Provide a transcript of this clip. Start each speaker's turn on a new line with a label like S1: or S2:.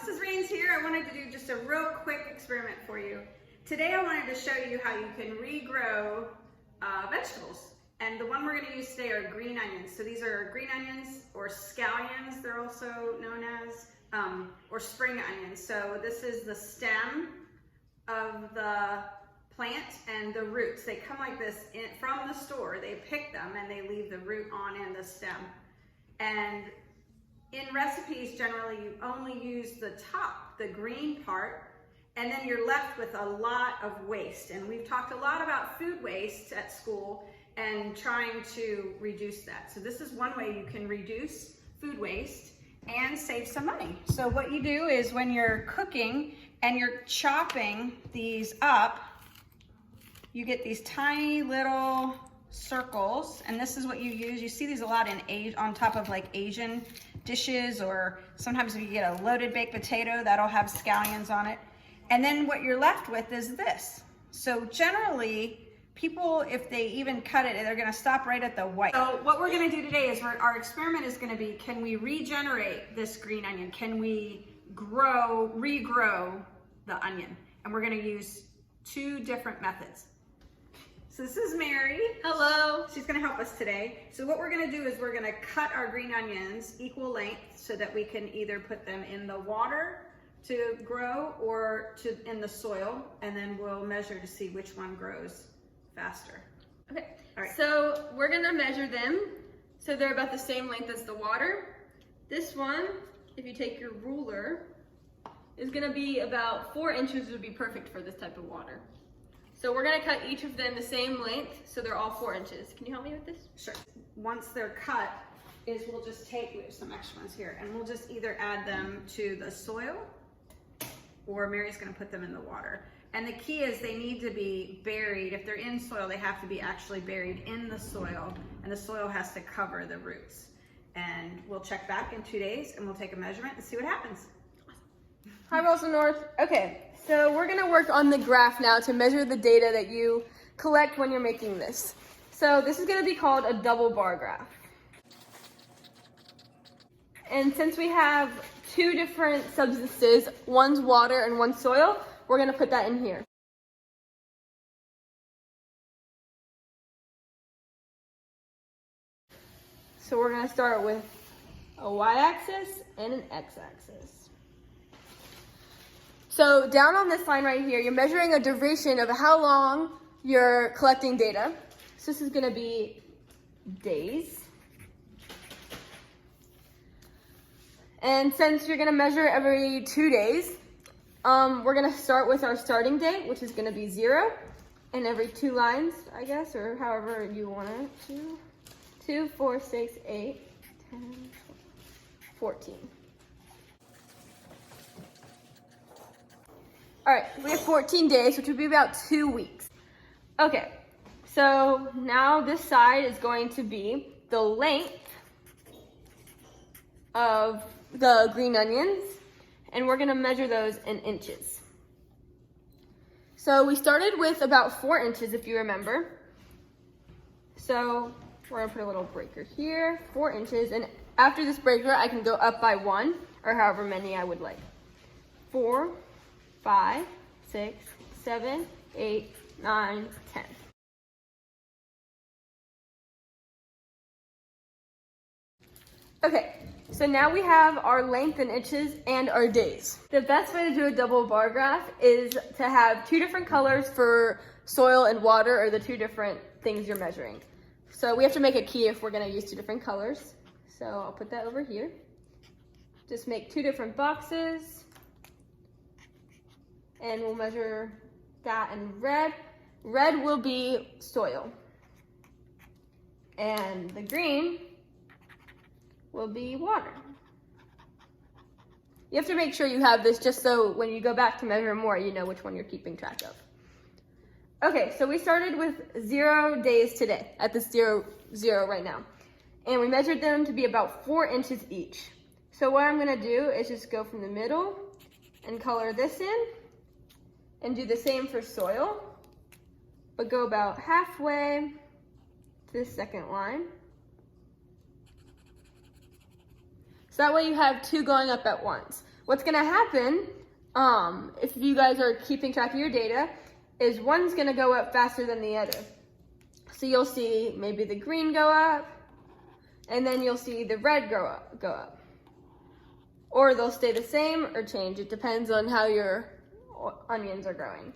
S1: Mrs. Rains here. I wanted to do just a real quick experiment for you. Today I wanted to show you how you can regrow vegetables. And the one we're going to use today are green onions. So these are green onions, or scallions they're also known as, or spring onions. So this is the stem of the plant and the roots. They come like this from the store. They pick them and they leave the root on and the stem. And in recipes, generally you only use the top, the green part, and then you're left with a lot of waste. And we've talked a lot about food waste at school and trying to reduce that. So this is one way you can reduce food waste and save some money. So what you do is when you're cooking and you're chopping these up, you get these tiny little circles, and this is what you use. You see these a lot on top of like Asian dishes, or sometimes if you get a loaded baked potato, that'll have scallions on it. And then what you're left with is this. So generally, people, if they even cut it, they're gonna stop right at the white. So what we're gonna do today is our experiment is gonna be, can we regenerate this green onion? Can we regrow the onion? And we're gonna use two different methods. So this is Mary.
S2: Hello.
S1: She's gonna help us today. So what we're gonna do is we're gonna cut our green onions equal length so that we can either put them in the water to grow or in the soil, and then we'll measure to see which one grows faster.
S2: Okay,
S1: all right.
S2: So we're gonna measure them. So they're about the same length as the water. This one, if you take your ruler, is gonna be about 4 inches, would be perfect for this type of water. So we're gonna cut each of them the same length, so they're all 4 inches. Can you help me with this?
S1: Sure. Once they're cut, we'll just take, we have some extra ones here, and we'll just either add them to the soil, or Mary's gonna put them in the water. And the key is they need to be buried. If they're in soil, they have to be actually buried in the soil, and the soil has to cover the roots. And we'll check back in 2 days, and we'll take a measurement and see what happens.
S2: Hi, Wilson North. Okay, so we're gonna work on the graph now to measure the data that you collect when you're making this. So this is gonna be called a double bar graph. And since we have two different substances, one's water and one's soil, we're gonna put that in here. So we're gonna start with a y-axis and an x-axis. So down on this line right here, you're measuring a duration of how long you're collecting data. So this is gonna be days. And since you're gonna measure every 2 days, we're gonna start with our starting date, which is gonna be 0. And every 2 lines, I guess, or however you want it, 2, 4, 6, 8, 10, 14. All right, we have 14 days, which would be about 2 weeks. Okay, so now this side is going to be the length of the green onions, and we're gonna measure those in inches. So we started with about 4 inches, if you remember. So we're gonna put a little breaker here, 4 inches, and after this breaker, I can go up by 1, or however many I would like. 4, 5, 6, 7, 8, 9, 10. Okay, so now we have our length in inches and our days. The best way to do a double bar graph is to have 2 different colors for soil and water, or the 2 different things you're measuring. So we have to make a key if we're gonna use 2 different colors. So I'll put that over here. Just make 2 different boxes. And we'll measure that in red. Red will be soil. And the green will be water. You have to make sure you have this just so when you go back to measure more, you know which one you're keeping track of. Okay, so we started with 0 days today, at this 0 right now. And we measured them to be about 4 inches each. So what I'm gonna do is just go from the middle and color this in, and do the same for soil, but go about halfway to the second line. So that way you have 2 going up at once. what's gonna happen, if you guys are keeping track of your data, is one's gonna go up faster than the other. So you'll see maybe the green go up, and then you'll see the red go up. Or they'll stay the same or change. It depends on how your onions are growing.